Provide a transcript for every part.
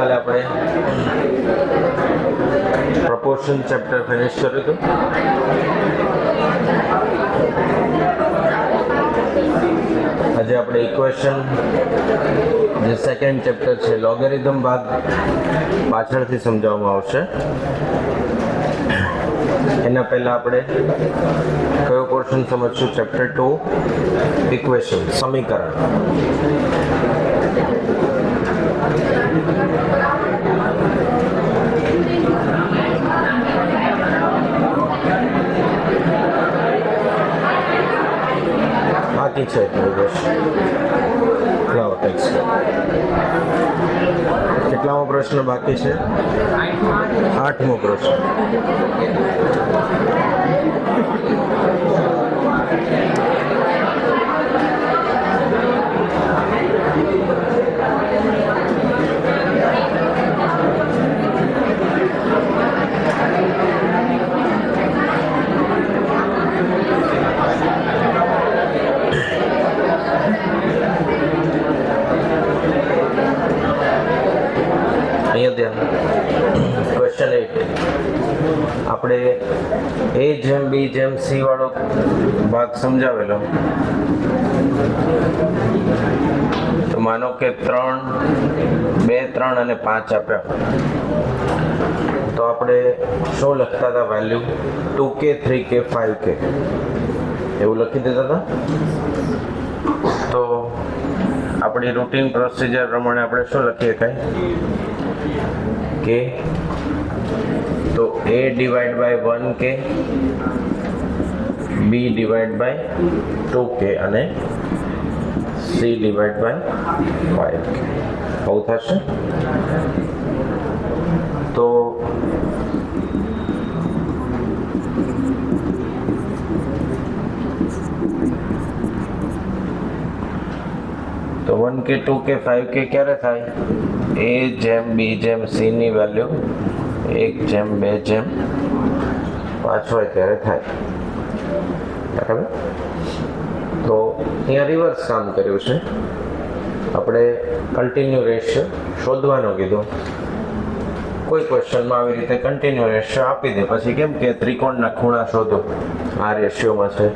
ગઈકાલે આપણે proportion chapter finish કર્યું હતું. આજે આપણે ઇક્વેશન જે સેકન્ડ ચેપ્ટર છે લોગેરિધમ ભાગ પાછળથી સમજાવવામાં આવશે. એના પહેલા આપણે કયો પોર્શન સમજશું? ચેપ્ટર 2 ઇક્વેશન, સમીકરણ. બાકી છે કેટલામો પ્રશ્ન બાકી છે? 8મો પ્રશ્ન. ક્વેશ્ચન 8 આપણે A જેમ B જેમ C વાળો ભાગ સમજાવેલો. તો માનો કે 3, 2, 3 અને 5 આપ્યા. તો આપણે શું લખતા હતા? વેલ્યુ 2k, 3k, 5k એવું લખી દેતા હતા. તો આપણી રૂટીન પ્રોસિજર પ્રમાણે આપણે શું લખીએ કે તો A divide by 1k, B divide by 2k અને C ડિવાઈડ બાય 5k આવું થશે. તો તો 1k, 2k, 5k ક્યારે થાય? A જેમ B જેમ C ની વેલ્યુ 1 જેમ 2 જેમ 5 હોય ત્યારે થાય. બરાબર? તો અહીંયા રિવર્સ કામ કર્યું છે. આપણે કન્ટિન્યુ રેશિયો શોધવાનો કીધું. કોઈ ક્વેશ્ચનમાં આવી રીતે કન્ટિન્યુ રેશિયો આપી દે, પછી કેમ કે ત્રિકોણના ખૂણા શોધો. આ રેશિયોમાં છે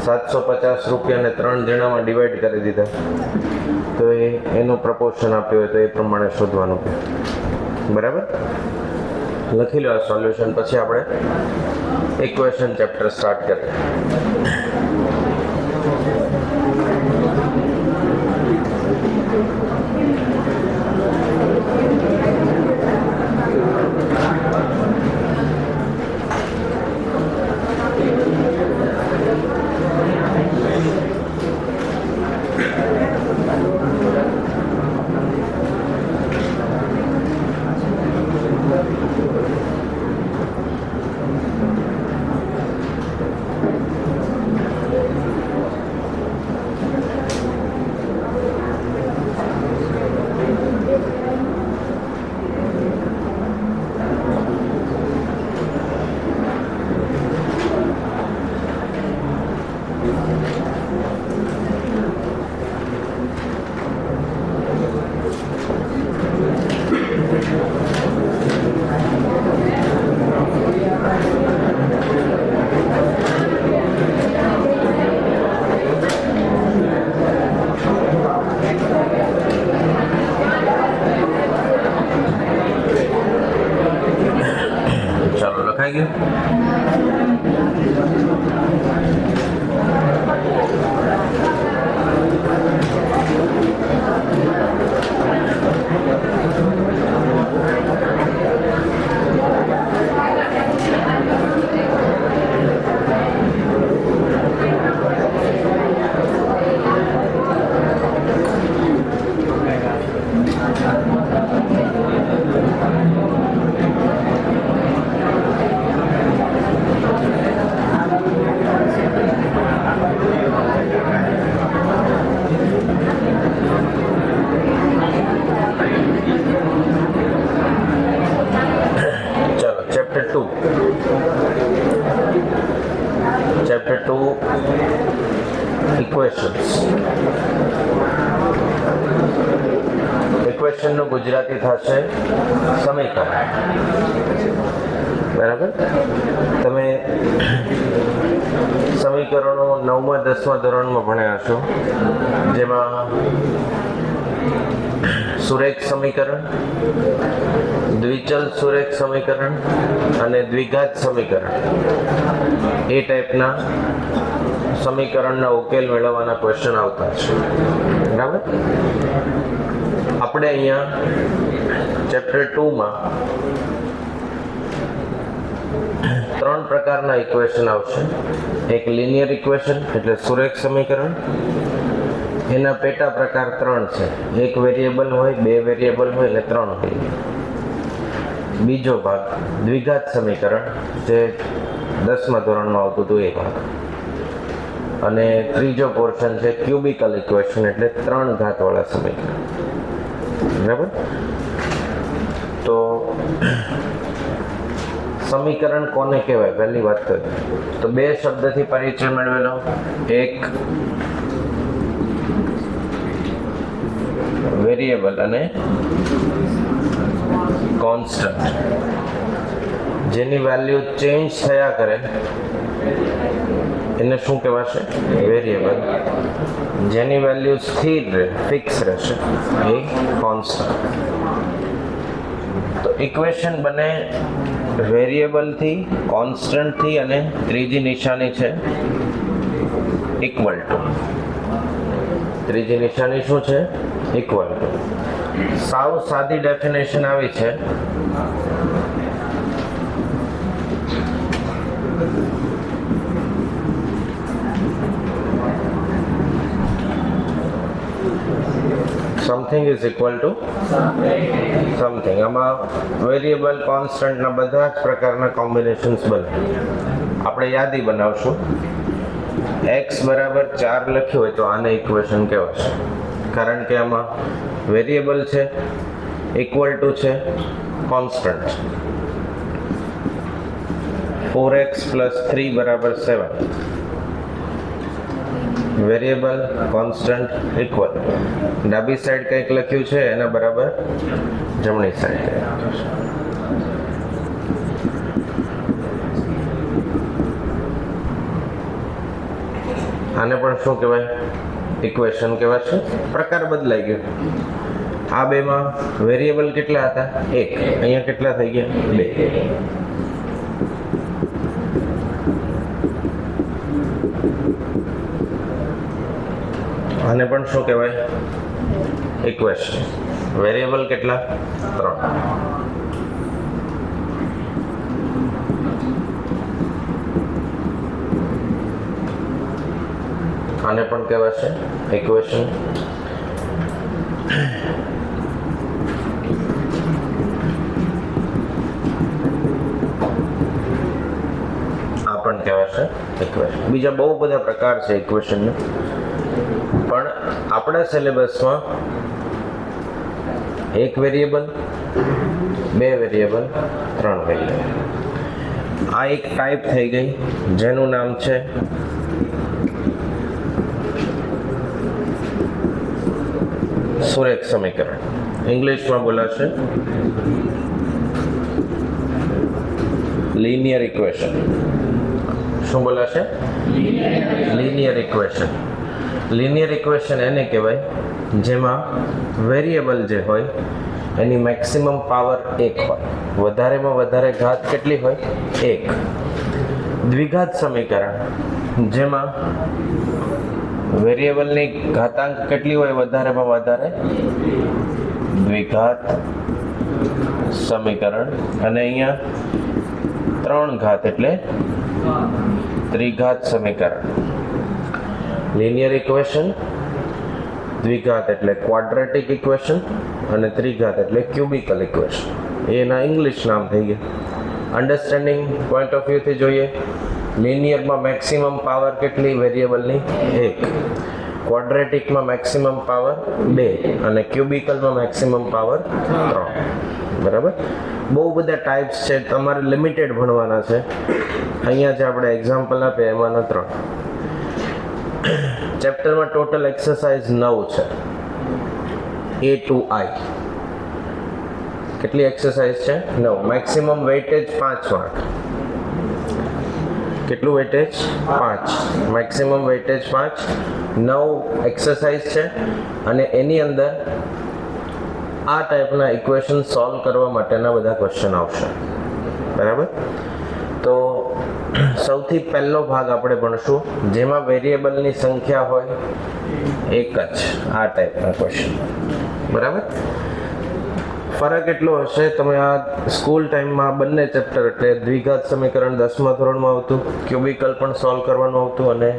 750 રૂપિયાને 3 જણામાં ડિવાઈડ કરી દીધા. તો એનું પ્રપોર્શન આપ્યું હોય તો એ પ્રમાણે શોધવાનું. બરાબર? લખી લો આ સોલ્યુશન, પછી આપણે ઇક્વેશન ચેપ્ટર સ્ટાર્ટ કરીએ. લખાઈ ગયું? ઇક્વેશનનું ગુજરાતી થશે સમીકરણ. બરાબર. તમે સમીકરણો 9મા 10મા ધોરણમાં ભણ્યા હશો, જેમાં સુરેખ સમીકરણ, દ્વિચલ સુરેખ સમીકરણ અને દ્વિઘાત સમીકરણ એ ટાઈપના સમીકરણના ઉકેલ મેળવવાના ક્વેશ્ચન આવતા છે. બરાબર. આપણે અહીંયા ચેપ્ટર 2માં 3 પ્રકારના ઇક્વેશન આવશે. એક લિનિયર ઇક્વેશન એટલે સુરેખ સમીકરણ, એના પેટા પ્રકાર 3 છે. એક વેરિયેબલ હોય, 2 વેરિયેબલ હોય અને 3 હોય. બીજો ભાગ દ્વિઘાત સમીકરણ, જે 10મા ધોરણમાં આવતું હતું એ ભાગ. અને ત્રીજો પોર્શન છે ક્યુબિકલ ઇક્વેશન એટલે 3 ઘાતવાળા સમીકરણ. બરાબર. તો સમીકરણ કોને કહેવાય પહેલી વાત કરીએ તો 2 શબ્દથી પરિચય મેળવેલો. એક વેરિયેબલ અને કોન્સ્ટન્ટ, જેની વેલ્યુ ચેન્જ થયા કરે એને શું કહેવાશે? વેરિયેબલ. જેની વેલ્યુ સ્થિર રહે, ફિક્સ રહેશે, એ કોન્સ્ટન્ટ. તો ઇક્વેશન બને વેરિયેબલથી, કોન્સ્ટન્ટથી અને ત્રીજી નિશાની છે ઇક્વલ ટુ. ત્રીજી નિશાની શું છે? Equal to. સાવ સાદી ડેફિનેશન આવી છે. Something is equal to something. આમાં વેરિયેબલ, કોન્સ્ટન્ટના બધા જ પ્રકારના કોમ્બિનેશન્સ બને. આપણે યાદી બનાવશું. x બરાબર 4 લખ્યું હોય તો આને ઇક્વેશન કહેવાશે, કારણ કે આમાં વેરિયેબલ છે, ઇક્વલ ટુ છે, કોન્સ્ટન્ટ. 4x + 3 બરાબર 7. Variable, constant, equal. ડાબી સાઈડ કંઈક લખ્યું છે એના બરાબર જમણી સાઈડ કંઈક લખ્યું છે. આને પણ શું કહેવાય? ઇક્વેશન કહેવાશે. પ્રકાર બદલાઈ ગયો. આ બેમાં વેરિયેબલ કેટલા હતા? 1. અહીંયા કેટલા થઈ ગયા? 2. આને પણ શું કહેવાય? ઇક્વેશન. વેરિયેબલ કેટલા? 3. આને પણ કહેવાશે ઇક્વેશન. આ પણ કહેવાશે ઇક્વેશન. બીજા બહુ બધા પ્રકાર છે ઇક્વેશનના, પણ આપણા સિલેબસમાં 1 વેરિયેબલ, 2 વેરિયેબલ, 3 વેરિયેબલ. આ એક ટાઈપ થઈ ગઈ જેનું નામ છે સુરેખ સમીકરણ. ઇંગ્લિશમાં બોલાશે લિનિયર ઇક્વેશન. શું બોલાશે? Linear equation. લિનિયર ઇક્વેશન એને કહેવાય જેમાં વેરિયેબલ જે હોય એની મેક્સિમમ પાવર 1 હોય, વધારેમાં વધારે ઘાત કેટલી હોય? 1. દ્વિઘાત સમીકરણ જેમાં વેરિયેબલની ઘાતાંક કેટલી હોય? વધારેમાં વધારે દ્વિઘાત સમીકરણ. અને અહીંયા 3 ઘાત એટલે ત્રિઘાત સમીકરણ. લિનિયર ઇક્વેશન, દ્વિઘાત એટલે ક્વાડ્રેટિક ઇક્વેશન અને ત્રિઘાત એટલે ક્યુબિકલ ઇક્વેશન. એના ઇંગ્લિશ નામ થઈ ગયા. અન્ડરસ્ટેન્ડિંગ પોઈન્ટ ઓફ વ્યૂથી જોઈએ, લિનિયરમાં મેક્સિમમ પાવર કેટલી? વેરિયેબલની 1. ક્વાડ્રેટિકમાં મેક્સિમમ પાવર 2 અને ક્યુબિકલમાં મેક્સિમમ પાવર 3. બરાબર. બહુ બધા ટાઈપ્સ છે, તમારે લિમિટેડ ભણવાના છે. અહીંયા જે આપણે એક્ઝામ્પલ આપે એમાંના 3. ચેપ્ટરમાં ટોટલ એક્સરસાઇઝ 9 છે, A to I. કેટલી એક્સરસાઇઝ છે? 9. Maximum weightage 5 mark. કેટલું વેઇટેજ? 5. Maximum weightage 5. 9 એક્સરસાઇઝ છે અને એની અંદર આ ટાઈપના ઇક્વેશન સોલ્વ કરવા માટેના બધા ક્વેશ્ચન આવશે. બરાબર? તો સૌથી પહેલો ભાગ આપણે ભણશું જેમાં વેરિયેબલની સંખ્યા હોય એક જ, આ ટાઈપના ક્વેશ્ચન. બરાબર? ફરક એટલો હશે, તમે આ સ્કૂલ ટાઈમમાં બંને ચેપ્ટર એટલે દ્વિઘાત સમીકરણ 10મા ધોરણમાં આવતું, ક્યુબિકલ પણ સોલ્વ કરવાનું આવતું અને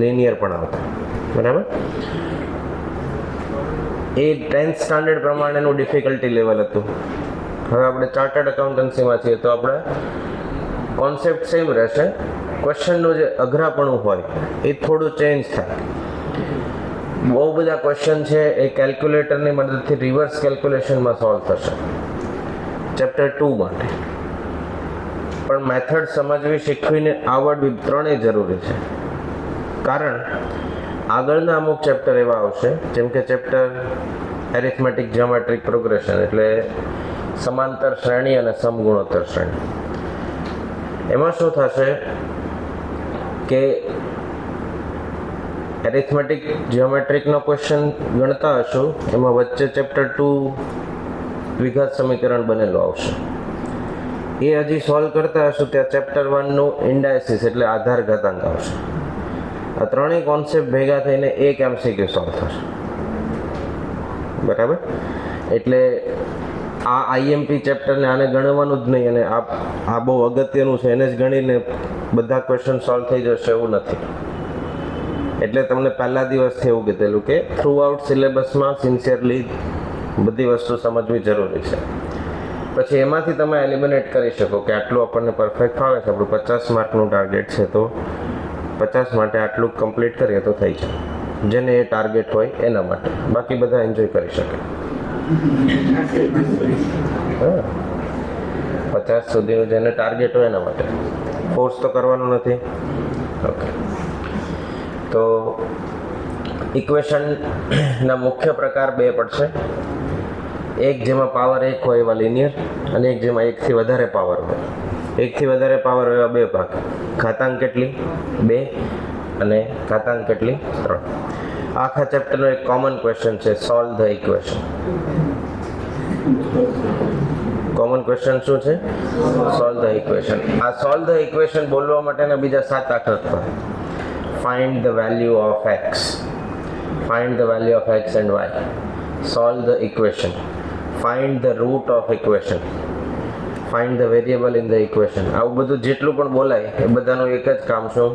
લિનિયર પણ આવતું. બરાબર? એ 10th સ્ટાન્ડર્ડ પ્રમાણેનું ડિફિકલ્ટી લેવલ હતું. હવે આપણે ચાર્ટર્ડ એકાઉન્ટન્સીમાં છીએ તો આપણે કોન્સેપ્ટ સેમ રહેશે, ક્વેશ્ચનનું જે અઘરાપણું હોય એ થોડું ચેન્જ થાય. બહુ બધા ક્વેશ્ચન છે એ કેલ્ક્યુલેટરની મદદથી રિવર્સ કેલ્ક્યુલેશનમાં સોલ્વ થશે ચેપ્ટર 2 માટે. પણ મેથડ સમજવી, શીખવીને આવડવી ત્રણેય જરૂરી છે. કારણ આગળના અમુક ચેપ્ટર એવા આવશે જેમ કે ચેપ્ટર એરિથમેટિક જ્યોમેટ્રિક પ્રોગ્રેશન એટલે સમાંતર શ્રેણી અને સમગુણોત્તર શ્રેણી. એમાં શું થશે કે એરિથમેટિક જ્યોમેટ્રિકનો ક્વેશ્ચન ગણતા હશું એમાં વચ્ચે ચેપ્ટર 2 દ્વિઘાત સમીકરણ બનેલું આવશે. એ હજી સોલ્વ કરતા હશું ત્યાં ચેપ્ટર 1નું ઇન્ડાયસિસ એટલે આધાર ઘાતાંક આવશે. આ ત્રણેય કોન્સેપ્ટ ભેગા થઈને એક MCQ સોલ્વ થશે. બરાબર? એટલે આ IMP ચેપ્ટરને આને ગણવાનું જ નહીં અને આ બહુ અગત્યનું છે એને જ ગણીને બધા ક્વેશ્ચન સોલ્વ થઈ જશે એવું નથી. એટલે તમને પહેલા દિવસથી એવું કીધેલું કે થ્રુ આઉટ સિલેબસમાં સિન્સિયરલી બધી વસ્તુ સમજવી જરૂરી છે. પછી એમાંથી તમે એલિમિનેટ કરી શકો કે આટલું આપણને પરફેક્ટ ફાવે છે, આપણું 50 માર્કનું ટાર્ગેટ છે તો 50 માટે આટલું કમ્પ્લીટ કરીએ તો થઈ જાય. જેને એ ટાર્ગેટ હોય એના માટે, બાકી બધા એન્જોય કરી શકે. 50 સુધીનું જેને ટાર્ગેટ હોય એના માટે, ફોર્સ તો કરવાનું નથી. ઓકે, તો ઇક્વેશનના મુખ્ય પ્રકાર બે પડશે. એક જેમાં પાવર 1 હોય એવા લિનિયર અને એક જેમાં 1 થી વધારે પાવર હોય. 1 થી વધારે પાવર હોય એવા બે ભાગ, ઘાતાંક કેટલી 2 અને ઘાતાંક કેટલી 3. આખા ચેપ્ટરનો એક કોમન ક્વેશ્ચન છે solve the equation. Common question શું છે? Solve the equation. આ સોલ્વ ધ ઇક્વેશન બોલવા માટેના બીજા 7 આકૃત હોય. Find the value of x. Find the value of x and y. Solve the equation. Find the root of equation. Find the variable in the equation. આવું બધું જેટલું પણ બોલાય એ બધાનું એક જ કામ શું?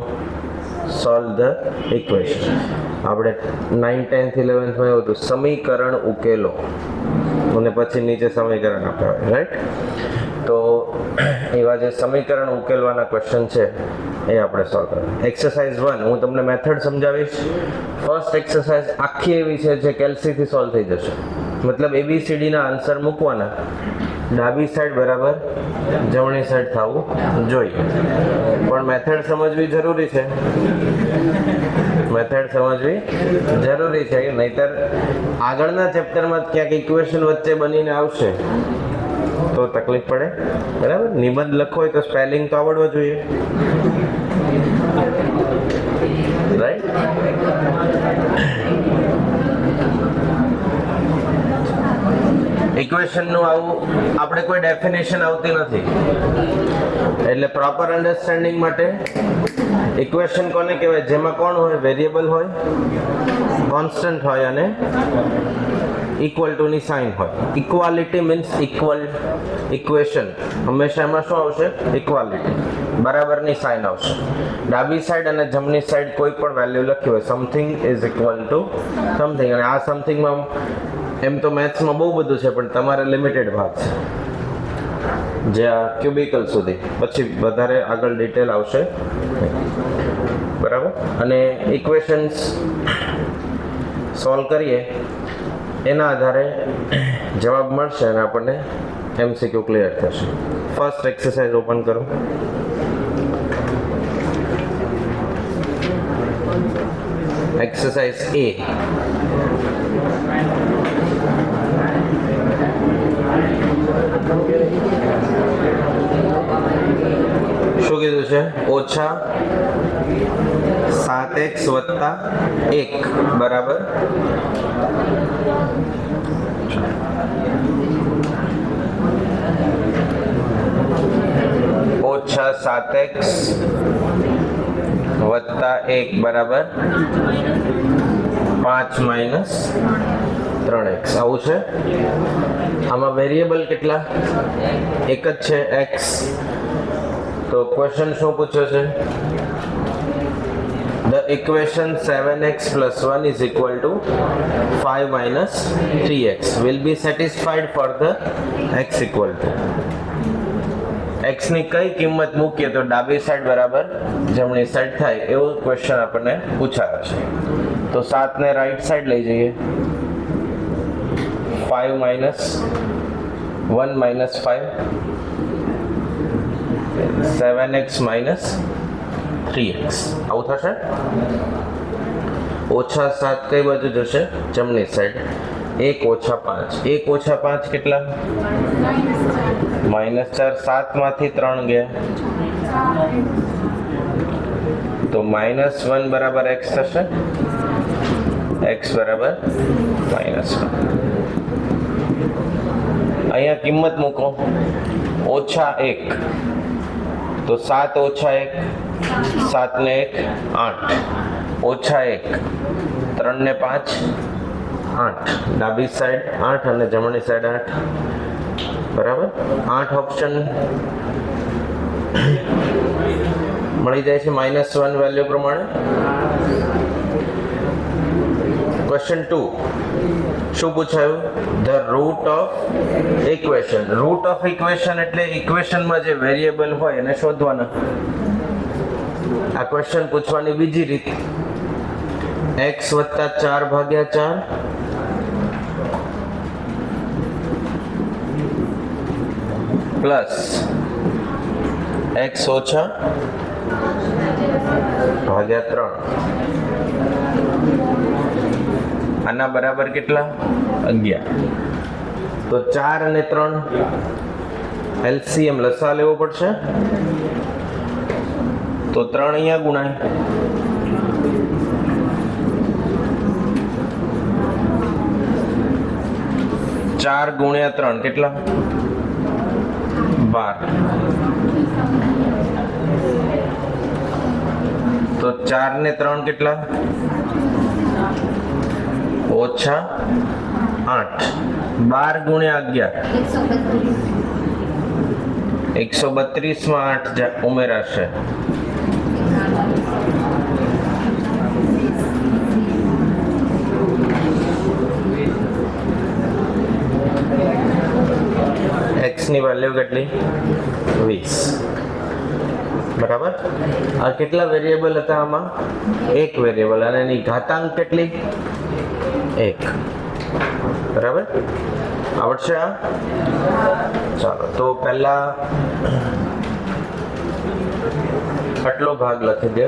Solve the equation. આપણે 9th 10th 11th માં એવું હતું સમીકરણ ઉકેલો અને પછી નીચે સમીકરણ આપ્યા હોય, રાઈટ? તો એવા જે સમીકરણ ઉકેલવાના ક્વેશ્ચન છે એ આપણે સોલ્વ કરવાના. એક્સરસાઇઝ 1 હું તમને મેથડ સમજાવીશ. ફર્સ્ટ એક્સરસાઇઝ આખી એવી છે જે કેલ્સીથી સોલ્વ થઈ જશે. મતલબ ABCD ના આન્સર મૂકવાના, ડાબી સાઈડ બરાબર જમણી સાઈડ થવું જોઈએ. પણ મેથડ સમજવી જરૂરી છે. મેથડ સમજવી જરૂરી છે, નહીતર આગળના ચેપ્ટરમાં ક્યાંક ઇક્વેશન વચ્ચે બનીને આવશે તો તકલીફ પડે. બરાબર? નિબંધ લખો હોય તો સ્પેલિંગ તો આવડવો જોઈએ, રાઈટ? ઇક્વેશનનું આવું આપણે કોઈ ડેફિનેશન આવતી નથી. એટલે પ્રોપર અન્ડરસ્ટેન્ડિંગ માટે ઇક્વેશન કોને કહેવાય? જેમાં કોણ હોય? વેરિયેબલ હોય, કોન્સ્ટન્ટ હોય અને ઇક્વલ ટુ ની સાઇન હોય. Equality means equal. ઇક્વેશન હંમેશા એમાં શું આવશે? ઇક્વાલિટી, બરાબરની સાઇન આવશે. ડાબી સાઈડ અને જમણી સાઈડ કોઈ પણ વેલ્યુ લખી હોય, something is equal to something. અને આ સમથિંગમાં એમ તો મેથ્સમાં બહુ બધું છે પણ તમારે લિમિટેડ ભાગ છે જે આ ક્યુબિકલ સુધી, પછી વધારે આગળ ડિટેલ આવશે. બરાબર? અને ઇક્વેશન્સ સોલ્વ કરીએ એના આધારે જવાબ મળશે અને આપણને MCQ ક્લિયર થશે. ફર્સ્ટ એક્સરસાઇઝ ઓપન કરો. Exercise A. ઓછા 7x વત્તા 1 બરાબર ઓછા 7x વત્તા 1 બરાબર 5 માઇનસ 3x આવું છે. આમાં વેરિયેબલ કેટલા? એક જ છે x. તો ક્વેશ્ચન શું પૂછ્યો છે? The equation 7x plus 1 is equal to 5 minus 3x will be satisfied for the x equal to. x ની કઈ કિંમત મૂકીએ તો ડાબી સાઈડ બરાબર જમણી સાઈડ થાય એવો ક્વેશ્ચન આપણને પૂછાયો છે. તો 7 ને રાઈટ સાઈડ લઈ જઈએ. 5 minus 1 minus 5 7x minus 3x આવું થશે. ઓછા 7 કઈ બાજુ જશે? જમણી સાઈડ. 1 ઓછા 5 1 ઓછા 5 કેટલા? -4 7 માંથી 3 ગયા તો -1 બરાબર x થશે. x બરાબર -1. અહીંયા કિંમત મૂકો. ઓછા 1 તો 7 ઓછા 1 7 ને 1 8 ઓછા 1 3 ને 5 8 ડાબી સાઈડ 8 અને જમણી સાઈડ 8 બરાબર 8 ઓપ્શન મળી જાય છે -1 વેલ્યુ પ્રમાણે. ક્વેશ્ચન 2 શું પૂછાયું? The root of equation. Root of equation એટલે ઇક્વેશનમાં જે વેરિયેબલ હોય એને શોધવાના. આ ક્વેશ્ચન પૂછવાની બીજી રીત. x વત્તા 4 ભાગ્યા 4 પ્લસ x ઓછા ભાગ્યા 3 આના બરાબર કેટલા? 11. તો 4 અને 3 LCM લસા લેવો પડશે. તો 3 અહીંયા ગુણાય. 4 ગુણ્યા 3 કેટલા? 12. તો 4 ને 3 કેટલા? ઓછા 8. 12 ગુણ્યા 11 132 માં 8 ઉમેરાશે. x ની વેલ્યુ કેટલી? 20 બરાબર. આ કેટલા વેરિયેબલ હતા? આમાં એક વેરિયેબલ અને એની ઘાતાંક કેટલી? 1 બરાબર. આવડશે આ? ચાલો તો પહેલા આટલો ભાગ લખી દે.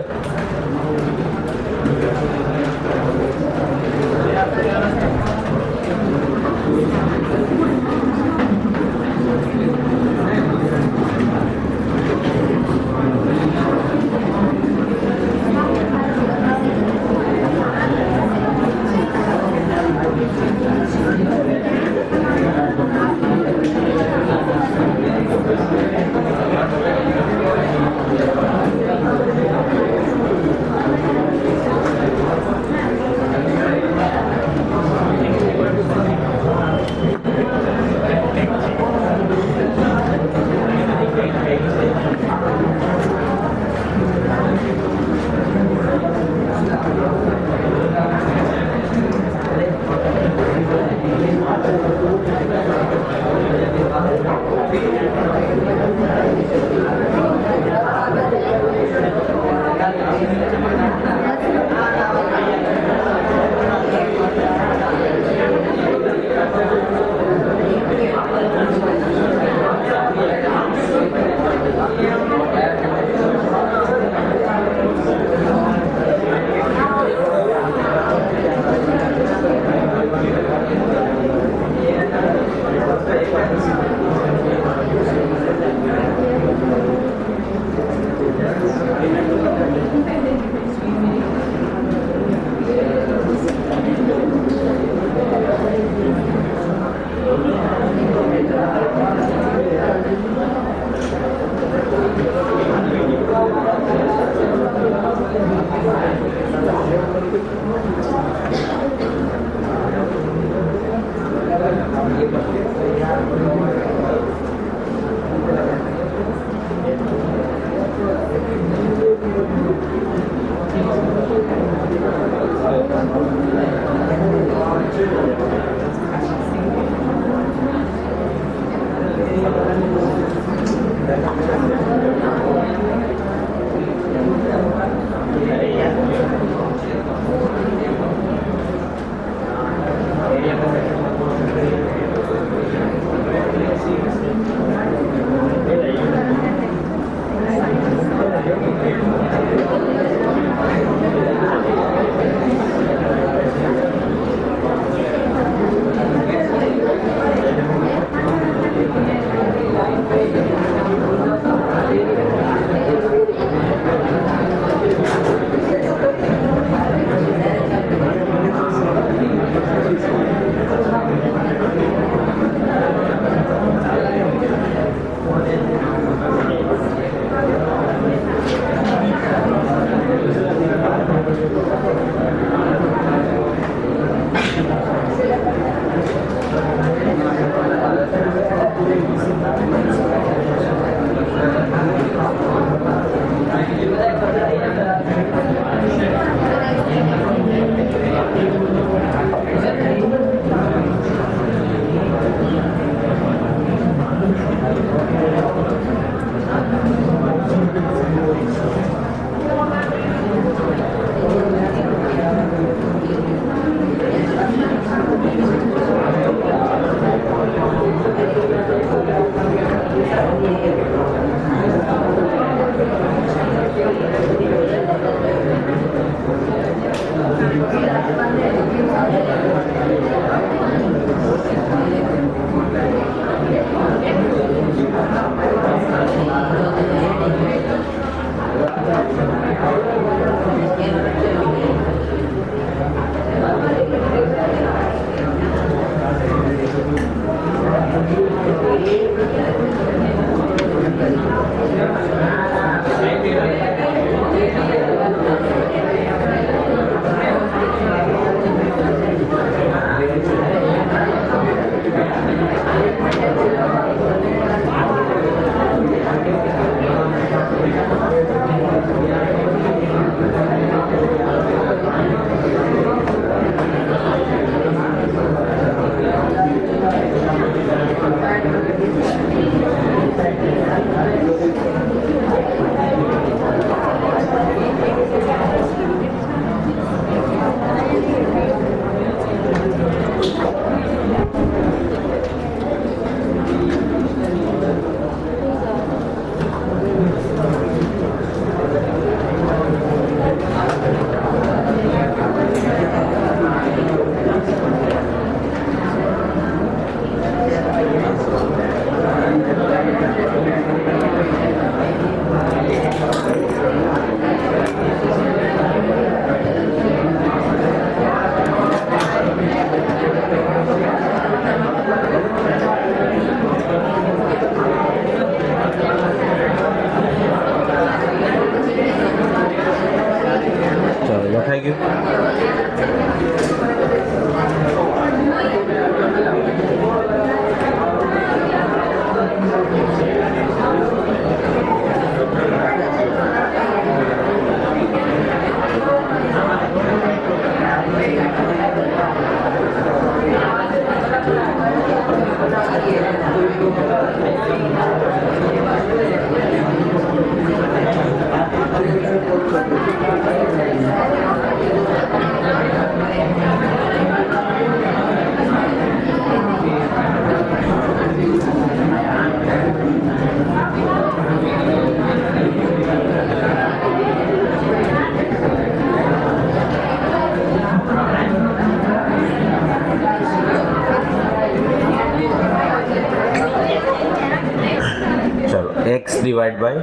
ડિવાઈડ બાય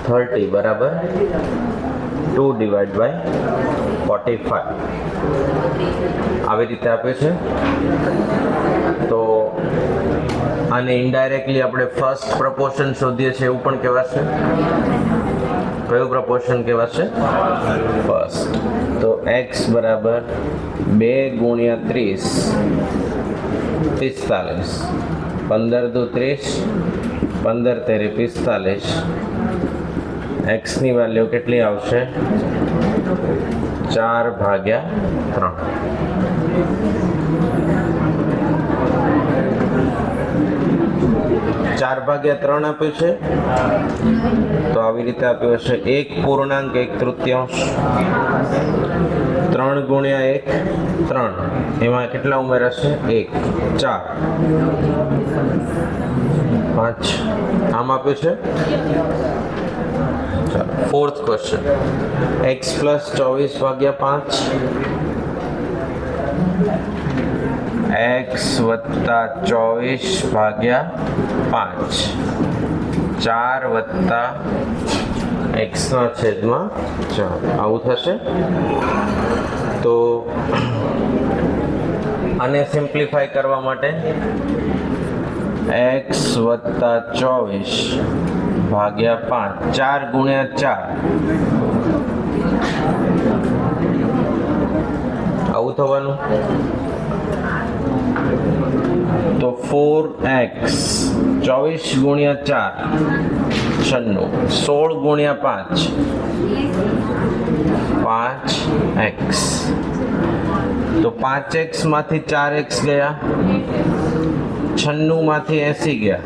30 બરાબર 2 ડિવાઈડ બાય 45 આવી રીતે આપ્યું છે. તો આને ઇનડાયરેક્ટલી આપણે ફર્સ્ટ પ્રપોર્શન શોધીએ છીએ એવું પણ કહેવાશે. કયું પ્રપોર્શન કહેવાશે? ફર્સ્ટ. તો x બરાબર 2 ગુણ્યા 30 45 15 દુ 30 15 તેરી 45 x ની વેલ્યુ કેટલી આવશે? 4 ભાગ્યા 3. ચાર ભાગ્યા 3 આપ્યું છે તો આવી રીતે આપ્યું હશે 1 પૂર્ણાંક 1 તૃતીયાંશ 3 ગુણ્યા 1 3 એમાં કેટલા ઉમેરાશે? 1 4 5 આમ આપ્યું છે. ચાલો ફોર્થ ક્વેશ્ચન x પ્લસ 24 ભાગ્યા 5 x વત્તા 24 ભાગ્યા 5 4 વત્તા x ના છેદમાં 4 આવું થશે. તો આને સિમ્પ્લિફાય કરવા માટે x વત્તા 24 ભાગ્યા 5 4 ગુણ્યા 4 આવું થવાનું. તો 4x 24 ગુણ્યા 4 96 16 ગુણ્યા 5 5x. તો 5x માંથી 4x ગયા 96 માંથી 80 ગયા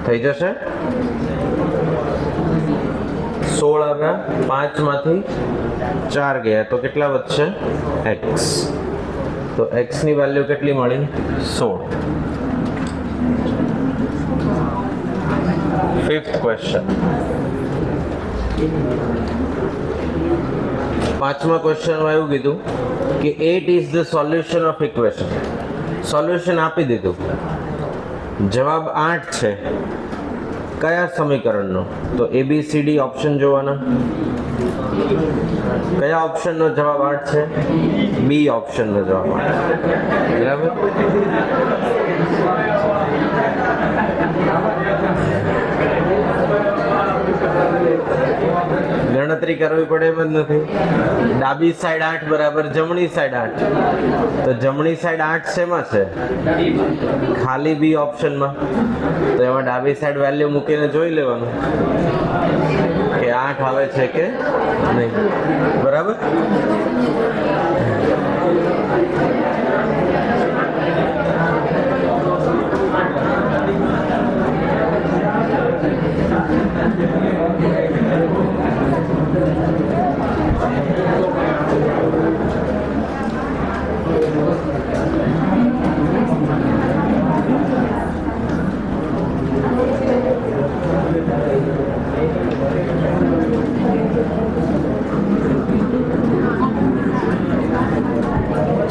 થઈ જશે. 16 આવ્યા 5 માંથી 4 ગયા તો કેટલા વધશે? x. તો x ની વેલ્યુ કેટલી મળી? 16. Fifth question. પાંચમા ક્વેશ્ચનમાં એવું કીધું કે 8 is the solution of equation. Solution આપી દીધું, જવાબ 8 છે. કયા સમીકરણનો? તો ABCD ઓપ્શન જોવાના. કયા ઓપ્શનનો જવાબ 8 છે? બી ઓપ્શનનો જવાબ 8 છે. બરાબર. ગણતરી કરવી પડે એમ જ નથી. ડાબી સાઈડ 8 બરાબર જમણી સાઈડ 8. તો જમણી સાઈડ 8 શેમાં છે? ખાલી બી ઓપ્શનમાં. તો એમાં ડાબી સાઈડ વેલ્યુ મૂકીને જોઈ લેવાનું કે 8 આવે છે કે નહીં. બરાબર.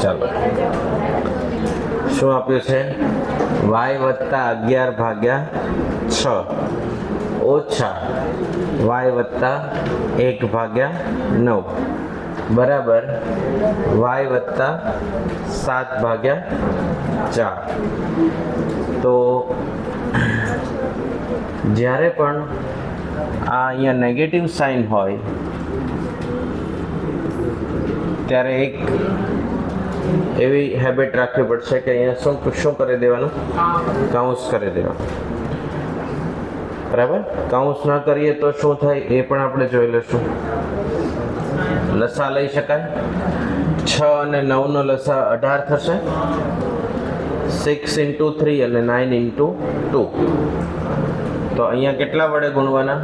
ચાલો શું આપ્યું છે? y વત્તા 11 ભાગ્યા 6 ઓછા y વત્તા 1 ભાગ્યા 9 બરાબર y વત્તા 7 ભાગ્યા 4. તો જ્યારે પણ આ અહીંયા નેગેટિવ સાઇન હોય ત્યારે એક એવી હેબિટ રાખવી પડશે કે અહીંયા શું કરી દેવાનું? કાઉન્સ કરી દેવાનું. બરાબર. કાઉન્સ ના કરીએ તો શું થાય એ પણ આપણે જોઈ લઈશું. લસા લઈ શકાય. 6 અને 9 નો લસા 18 થશે. 6 into 3 અને 9 into 2. તો અહીંયા કેટલા વડે ગુણવાના?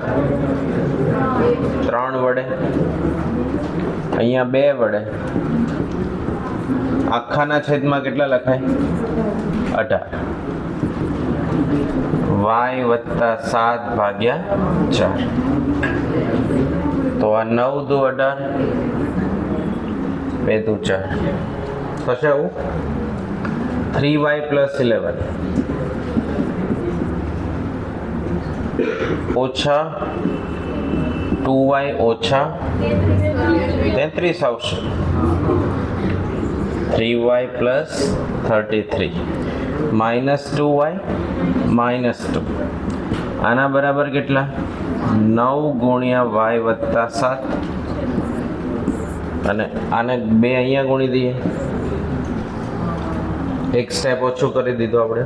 3 વડે. અહીંયા 2 વડે. આખાના છેદમાં કેટલા લખાય? 18. y વત્તા 7 ભાગ્યા 4. તો આ 9 દુ 18 2 દુ 4 થશે આવું. 3y + 11 ઓછા 2y ઓછા 33 આવશે. 3y + 33 -2y -2 આના બરાબર કેટલા? 9 × y + 7 અને આને 2 અહીંયા ગુણી દઈએ. એક સ્ટેપ ઓછું કરી દીધું આપણે.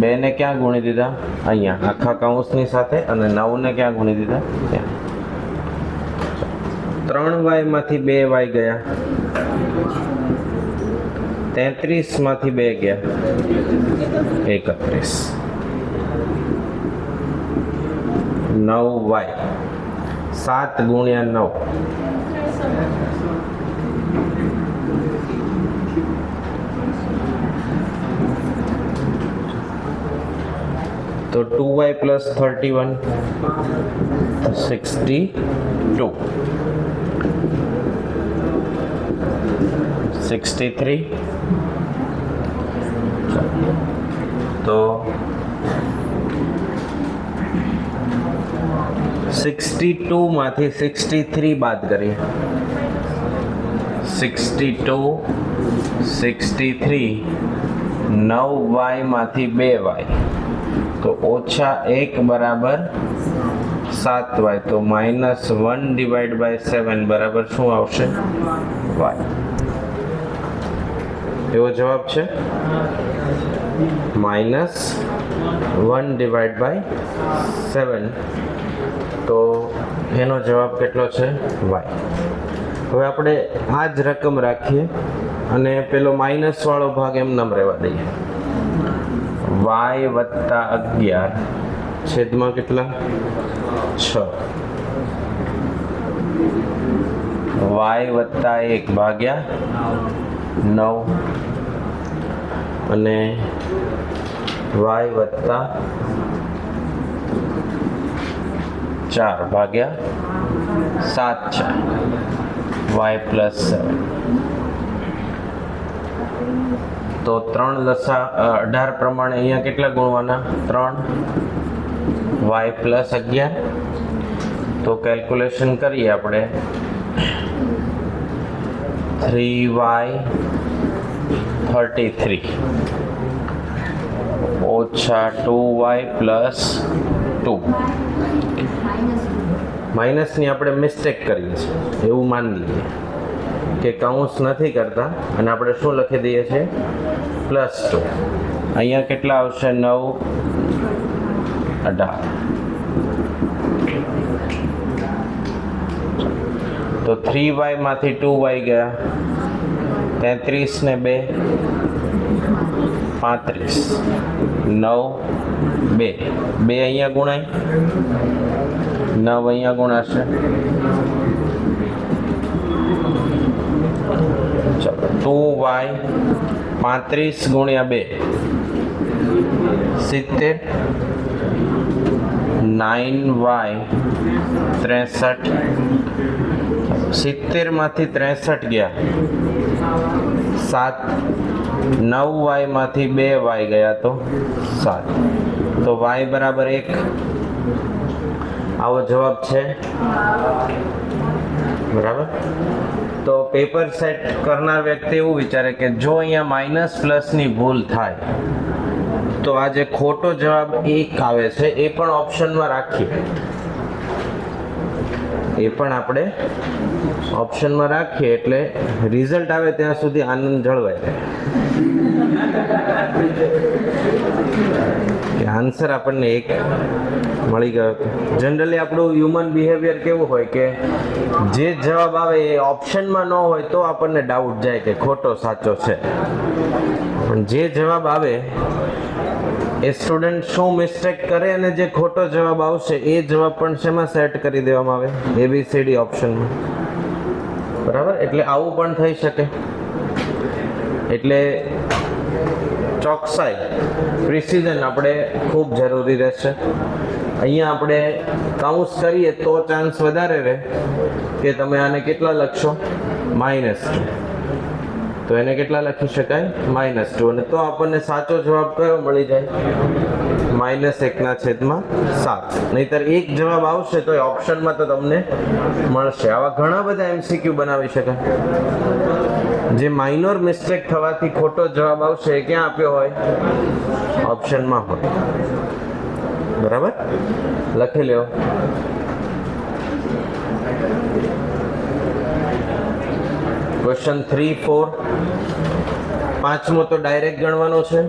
2 ને ક્યાં ગુણી દીધા? અહીંયા આખા કૌંસની સાથે. અને 9 ને ક્યાં ગુણી દીધા? ત્યાં. 3y માંથી 2y ગયા, 33 માંથી 2 ગયા, 31. 9y 7 × 9 તો 2y + 31 62 63 તો 62 માંથી 63 બાદ કરીએ. 62 63 9y માંથી 2y તો -1 બરાબર 7y તો -1/7 બરાબર શું આવશે? y. એવો જવાબ છે. -1/7 તો એનો જવાબ કેટલો છે? y. હવે આપણે આ જ રકમ રાખીએ અને પેલો માઇનસ વાળો ભાગ એમનેમ રહેવા દઈએ. y + 11 છેદમાં કેટલા? 6. y + 1 ભાગ્યા 9 અને y + 4 ભાગ્યા 7 છે. y + 7 તો 3 લસા 18 પ્રમાણે અહીંયા કેટલા ગુણવાના? 3 y + 11 તો કેલ્ક્યુલેશન કરીએ આપણે. 3y 33 ઓછા 2y + 2 માઇનસની આપણે મિસ્ટેક કરીએ છીએ એવું માની લઈએ કે કૌંસ નથી કરતા અને આપણે શું લખી દઈએ છીએ? +2. અહીંયા કેટલા આવશે? 9 18 તો 3y માંથી 2y ગયા, 33 ને 2 35 9 2 અહીંયા ગુણાય, 9 અહીંયા ગુણાશે. ચલો 2y 35 × 2 70 9y 63 70 માંથી 63 ગયા, 7 9y માંથી 2y ગયા તો 7 તો y બરાબર 1. આવો જવાબ છે. બરાબર. તો પેપર સેટ કરનાર વ્યક્તિ એવું વિચારે કે જો અહીંયા માઇનસ પ્લસની ભૂલ થાય તો આ જે ખોટો જવાબ 1 આવે છે એ પણ ઓપ્શનમાં રાખીએ. એ પણ આપણે ઓપ્શનમાં રાખીએ એટલે રિઝલ્ટ આવે ત્યાં સુધી આનંદ જળવાય રહે. આન્સર આપણને 1 મળી ગયો. જનરલી આપણું હ્યુમન બિહેવિયર કેવું હોય કે જે જવાબ આવે એ ઓપ્શનમાં ન હોય તો આપણને ડાઉટ જાય કે ખોટો સાચો છે. પણ જે જવાબ આવે એ સ્ટુડન્ટ શું મિસ્ટેક કરે અને જે ખોટો જવાબ આવશે એ જવાબ પણ શેમાં સેટ કરી દેવામાં આવે? ABCD ઓપ્શનમાં. બરાબર. એટલે આવું પણ થઈ શકે. એટલે ચોકસાઈ પ્રિસિઝન આપણે ખૂબ જરૂરી રહેશે. અહીંયા આપણે કાઉન્સ કરીએ તો ચાન્સ વધારે રહે કે તમે આને કેટલા લખશો? -2. તો એને કેટલા લખી શકાય? -2. અને તો આપણને સાચો જવાબ કયો મળી જાય? -1/7. નહીતર એક જવાબ આવશે તો ઓપ્શનમાં તો તમને મળશે. આવા ઘણા બધા MCQ બનાવી શકાય. જે માઇનોર મિસ્ટેક થવાથી ખોટો જવાબ આવશે એ ક્યાં આપ્યો હોય? ઓપ્શનમાં હોય. બરાબર, લખી લ્યો. ક્વેશ્ચન 3, 4. પાંચમો તો ડાયરેક્ટ ગણવાનો છે.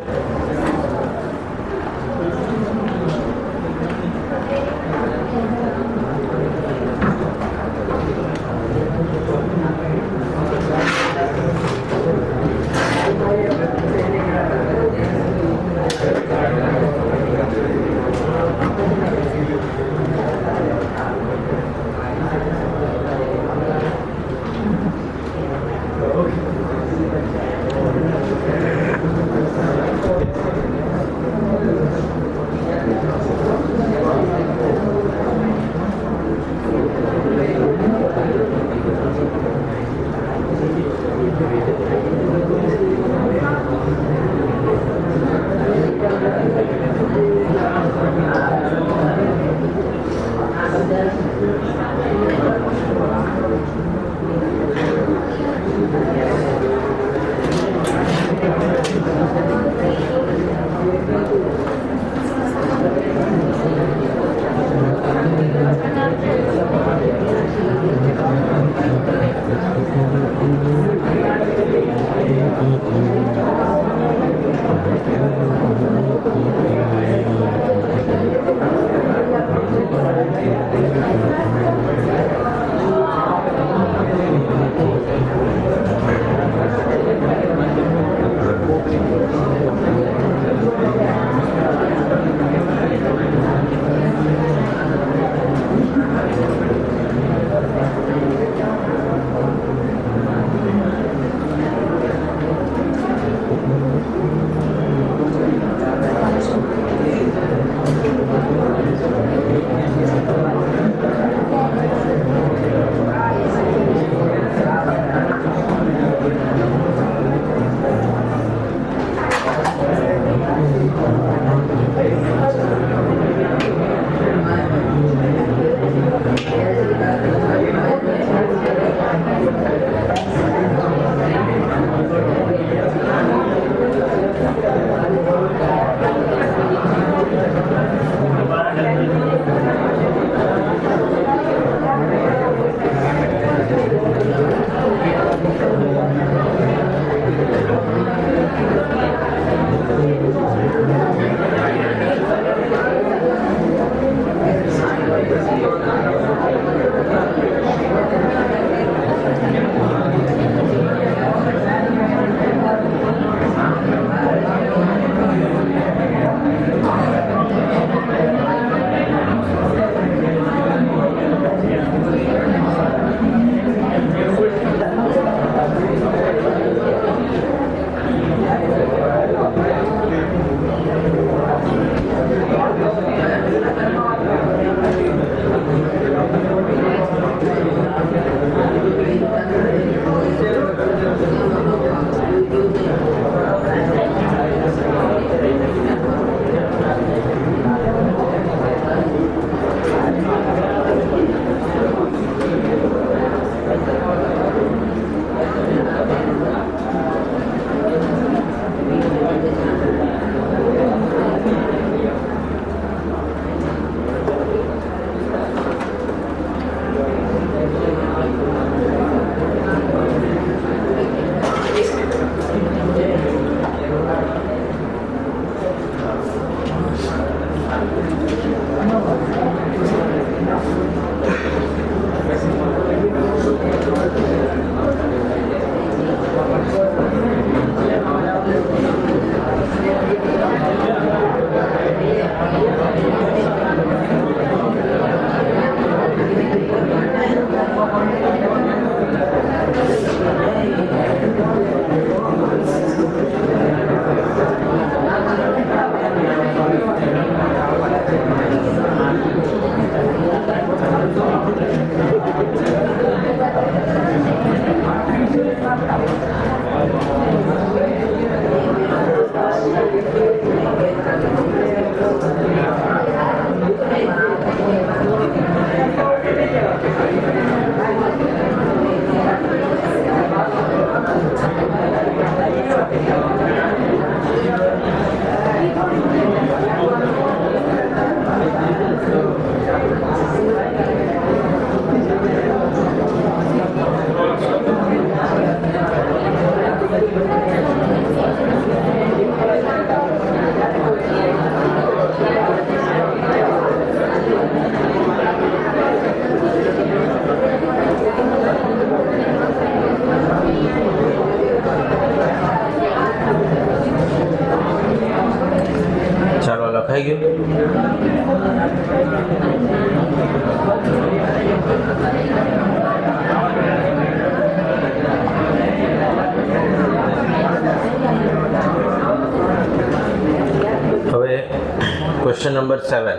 Question number 7.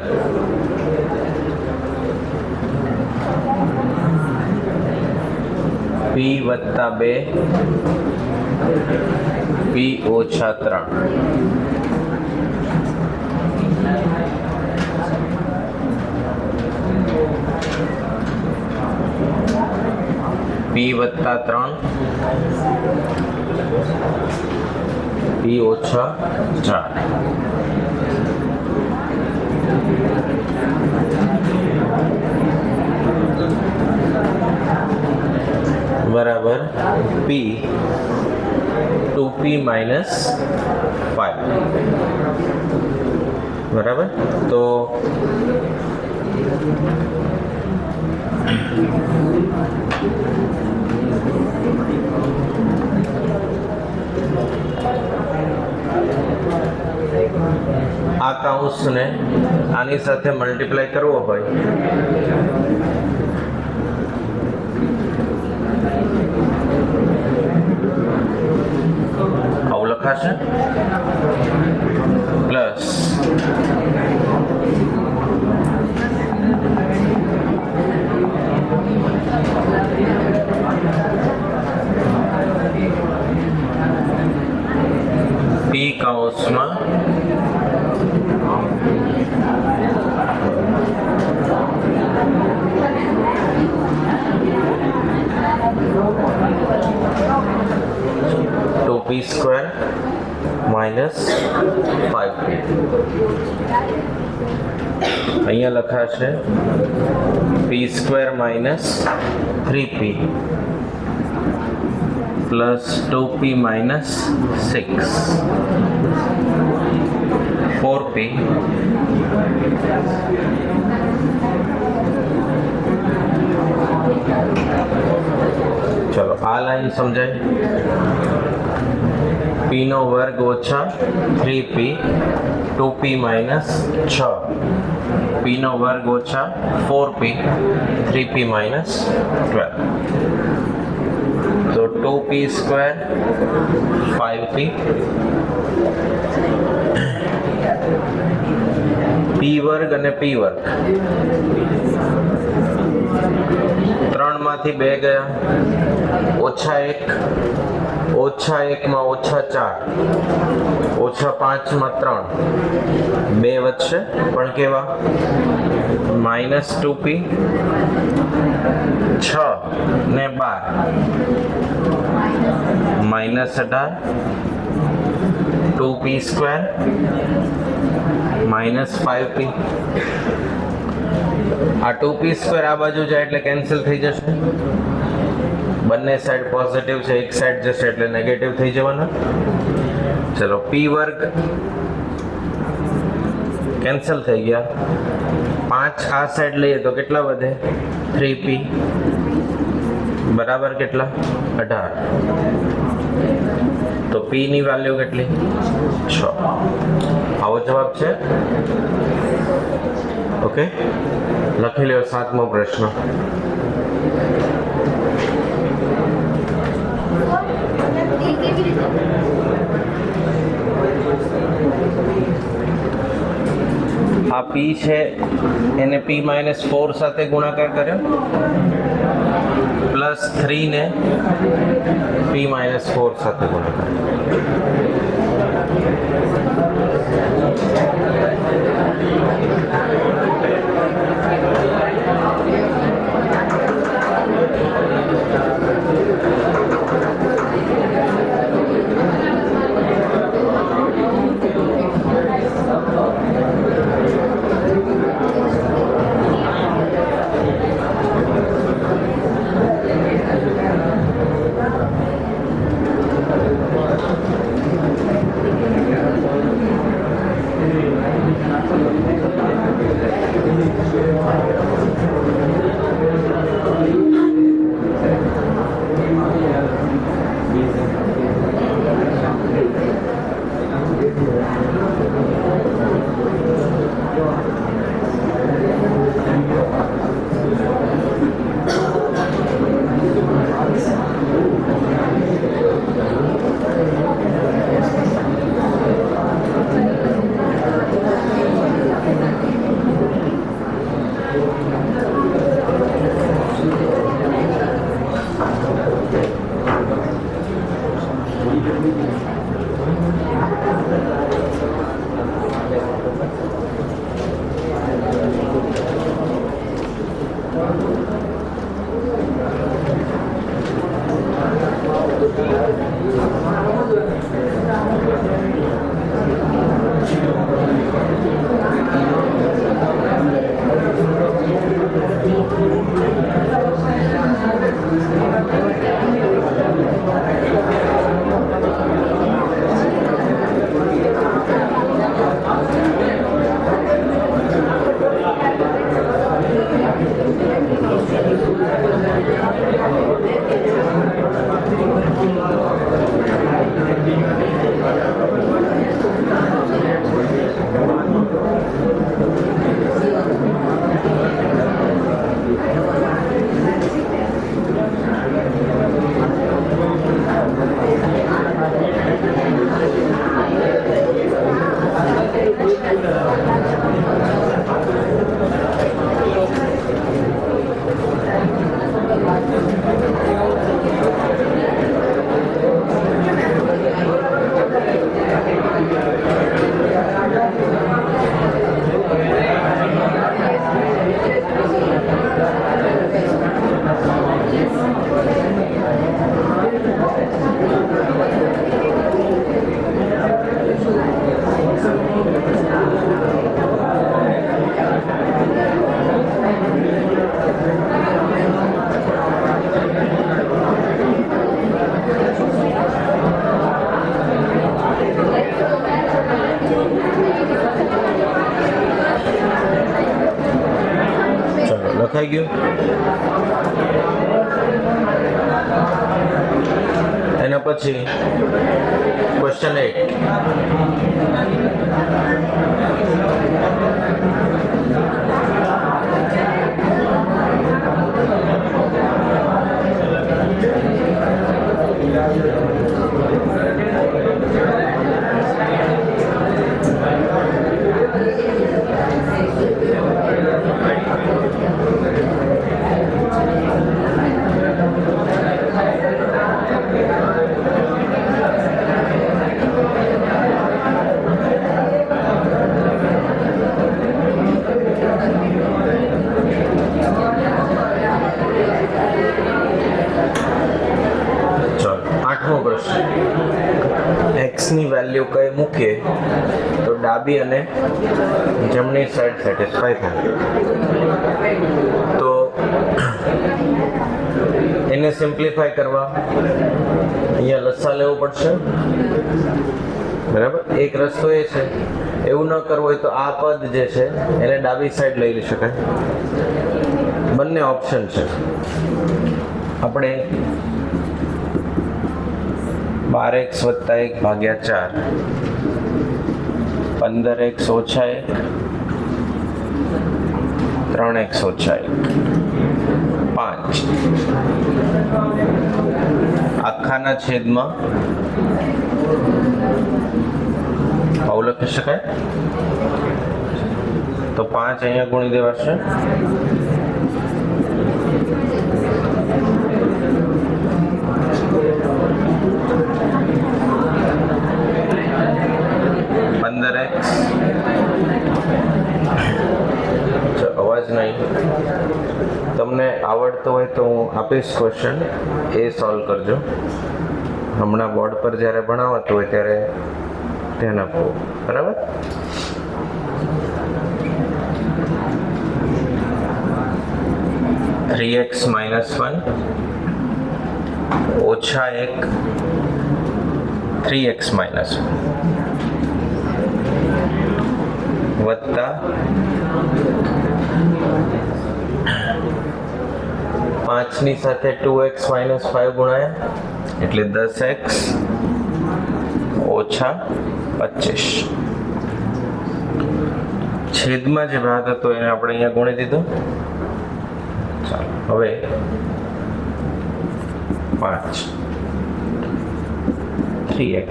P વત્તા 2 P ઓછા 3. P વત્તા 3 P ઓછા 4 बराबर P 2P माइनस 5 बराबर. तो આ કૌંસને આની સાથે મલ્ટીપ્લાય કરવો હોય આવું લખાશે પ્લસ P કૌંસમાં P square minus 5P. અહીંયા લખાશે P square minus 3P plus 2P minus 6 4P चलो आ लाइन समझाए. P નો વર્ગ ઓછા 3P 2P માઇનસ 6 P નો વર્ગ ઓછા 4P 3P માઇનસ 12 તો 2P સ્ક્વેર 5P P વર્ગ અને P વર્ગ 3 માંથી 2 ગયા ઓછા 1 ઓછા 1 માં ઓછા 4 ઓછા 5 માં 3 2 વધશે પણ કેવા માઇનસ 2P 6 ને 12 minus 18 2P square minus 5P આ 2P સ્ક્વેર આ બાજુ જાય એટલે કેન્સલ થઈ જશે બંને સાઈડ પોઝિટિવ છે એક સાઈડ જશે એટલે નેગેટિવ થઈ જવાના. ચલો P વર્ગ કેન્સલ થઈ ગયા 5 આ સાઈડ લઈએ તો કેટલા વધે 3P બરાબર કેટલા 18 તો P ની વેલ્યુ કેટલી 6 આવો જવાબ છે. ઓકે લખી લ્યો 7મો પ્રશ્ન. આ P છે એને P માઇનસ 4 સાથે ગુણાકાર કર્યો પ્લસ 3 ને P માઇનસ 4 સાથે ગુણાકાર થઈ ગયું? એના પછી ક્વેશ્ચન 8મો પ્રશ્ન, x ની વેલ્યુ કઈ મૂકીએ તો ડાબી અને જમણી સાઈડ સેટિસ્ફાય થાય? તો એને સિમ્પ્લિફાય કરવા અહીંયા લસા લેવો પડશે, બરાબર. એક રસ્તો એ છે, એવું ન કરવું હોય તો આ પદ જે છે એને ડાબી સાઈડ લઈ શકાય. બંને ઓપ્શન છે. આપણે 12x + 1 ભાગ્યા 4, 15x ઓછા 1, 3x ઓછા 1, 5 આખાના છેદમાં આવું લખી શકાય. તો 5 અહીંયા ગુણી દેવાશે. અવાજ નહીં. તમને આવડતો હોય તો હું આપીશ ક્વેશ્ચન, એ સોલ્વ કરજો. હમણાં બોર્ડ પર જ્યારે ભણાવતું હોય ત્યારે ધ્યાન આપવું, બરાબર. -3x - 1 ઓછા 1 3x - 1 વત્તા 5 ની સાથે 2x - 5 ગુણાયા એટલે 10x ઓછા 25. છેદમાં જે ભાગ હતો એને આપણે અહીંયા ગુણી દીધો. ચાલો હવે 5 3x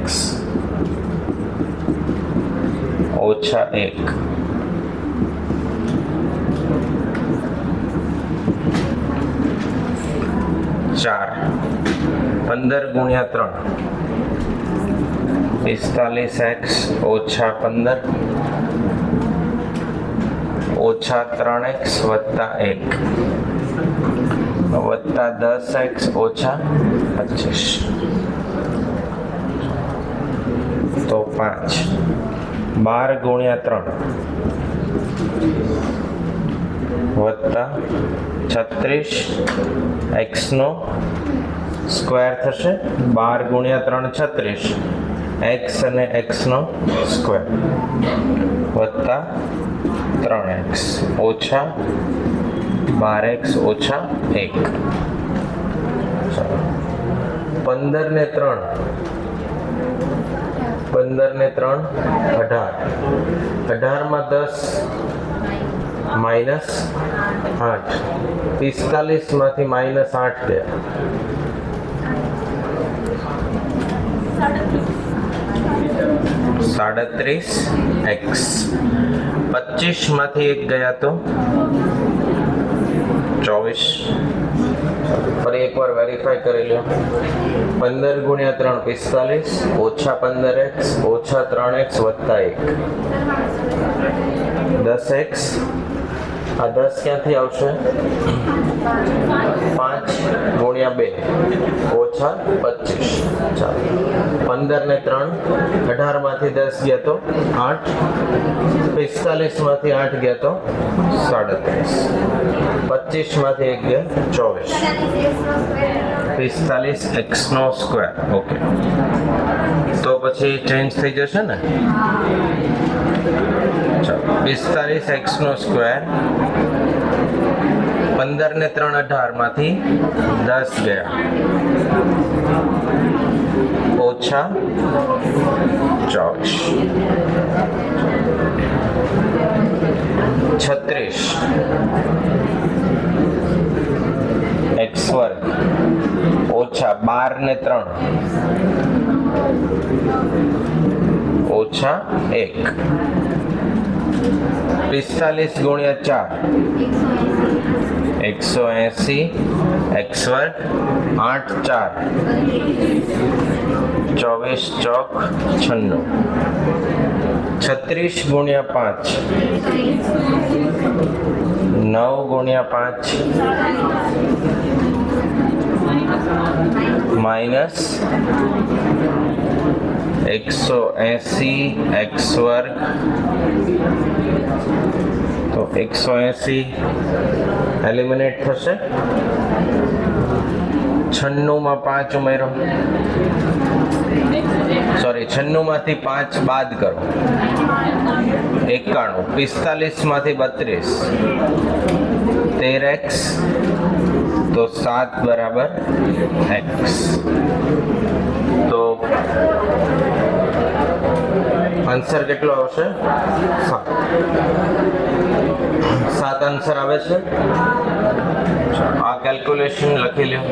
ઓછા 1 4 15 ગુણ્યા 3 45x ઓછા 15 ઓછા 3x વત્તા 1 વત્તા 10x ઓછા 25. તો 5 12 ગુણ્યા 3 વત્તા 36 x નો સ્ક્વેર થશે. 12 ગુણ્યા 3 36, x અને x નો સ્ક્વેર વત્તા 3x ઓછા 12x ઓછા 1. 15 ને 3 18, 18 માં 10 -8, 45 માંથી -8 ગયા 37x. 25 માંથી 1 ગયા તો 24. ફરી એકવાર વેરીફાઈ કરી લો. 15 ગુણ્યા 3 45 ઓછા 15x ઓછા 3x વત્તા 1 10x. આ 10 ક્યાંથી આવશે? 5 ગુણ્યા 2 ઓછા 25. ચાલો 15 ને 3 18 માંથી 10 ગયા તો 8, 45 માંથી 8 ગયા તો 37, 25 માંથી 1 ગયા 24, 45x નો સ્ક્વેર. ઓકે, તો પછી ચેન્જ થઈ જશે ને. ચાલો 45x નો સ્ક્વેર 15 ને 3 18 માંથી 10 ગયા ઓછા 24 36 x વર્ગ ઓછા 12 ને 3 ઓછા 1 45 ગુણ્યા 4 180 x વર્ગ 8 4 24 ચોક 96 36 ગુણ્યા 5 9 ગુણ્યા 5 માઇનસ 180 x વર્ગ તો 180 એલિમિનેટ થશે 96 માં 5 ઉમેરો સોરી 96 માંથી 5 બાદ કરો 91 45 માંથી 32 13x તો 7 બરાબર x તો આન્સર કેટલો આવશે 7 આન્સર આવે છે આ કેલ્ક્યુલેશન લખી લ્યો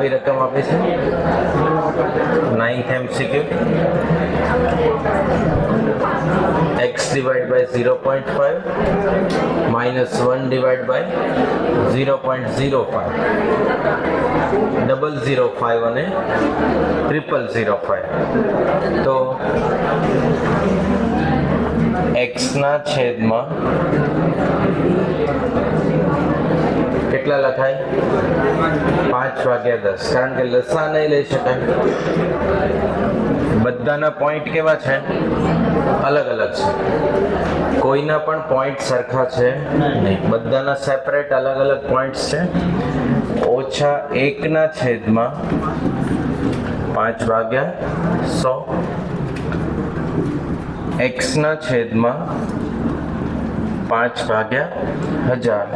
આવી રકમ આપી છે 9th MCQ x divided by 0.5 minus 1 divided by 0.05 005 અને 0005 તો x ના છેદમાં કેટલા લખાય 5/10 કારણ કે લસા નહીં લઈ શકાય બધાના પોઈન્ટ કેવા છે અલગ અલગ છે કોઈના પણ પોઈન્ટ સરખા છે નહીં બધાના સેપરેટ અલગ અલગ પોઈન્ટ્સ છે -1 ના છેદમાં 5/100 x ના છેદમાં 5/1000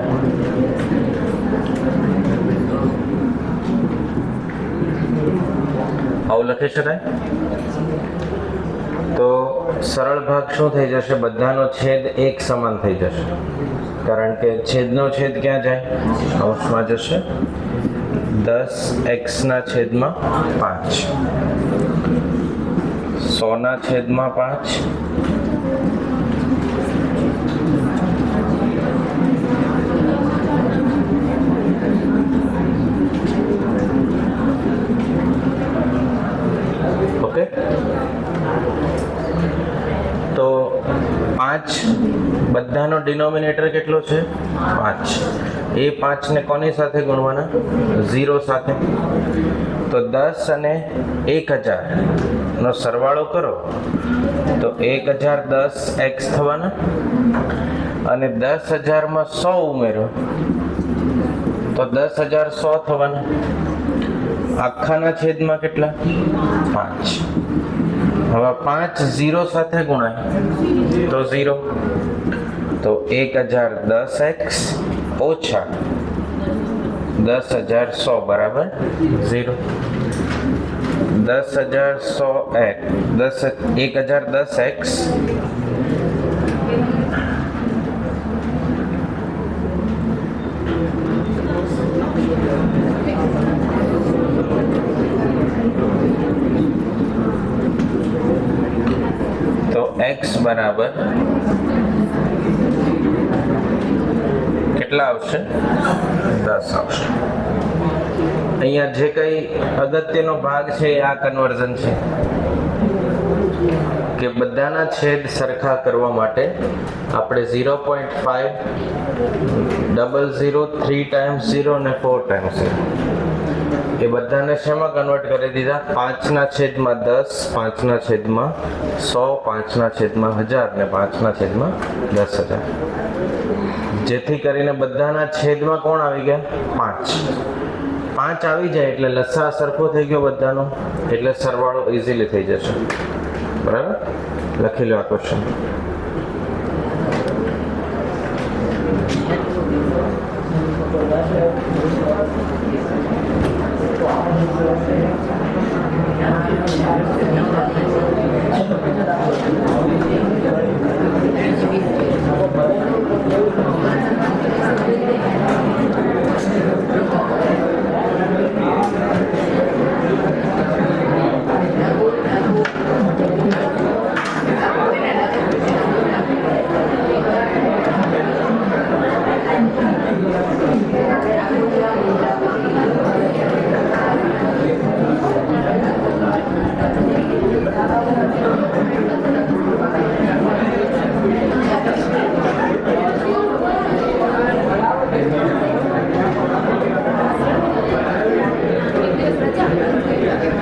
આવું લખી શકાય તો સરળ ભાગ શું થઈ જશે બધાનો છેદ એક સમાન થઈ જશે કારણ કે છેદનો છેદ ક્યાં જાય અંશમાં જશે 10x ના છેદમાં 5 100 ના છેદમાં 5 ઓકે તો 5 બધાનો ડિનોમિનેટર કેટલો છે 5 એ 5 ને કોની સાથે ગુણવાના 0 સાથે તો 10 અને 1000 નો સરવાળો કરો તો 1010x થવાના અને 10000 માં 100 ઉમેરો તો 10100 થવાના આખાના છેદમાં કેટલા 5 હવે 5 0 સાથે ગુણાય તો 0 તો 1010x ઓછા 10100 બરાબર 0 1010x તો x બરાબર કેટલા આવશે 10 આવશે અહીંયા જે કઈ અગત્યનો ભાગ છે એ આ કન્વર્ઝન છે કે બધાના છેદ સરખા કરવા માટે આપણે 0.5 00 3 times 0 અને 4 times 0 એ બધાને શેમાં કન્વર્ટ કરી દીધા 5 ના છેદમાં 10 5 ના છેદમાં 100 5 ના છેદમાં 1000 ને 5 ના છેદમાં 10000 જેથી કરીને બધાના છેદમાં કોણ આવી ગયા 5 આવી જાય એટલે લસા સરખો થઈ ગયો બધાનો એટલે સરવાળો ઇઝીલી થઈ જશે બરાબર લખી લો આ ક્વેશ્ચન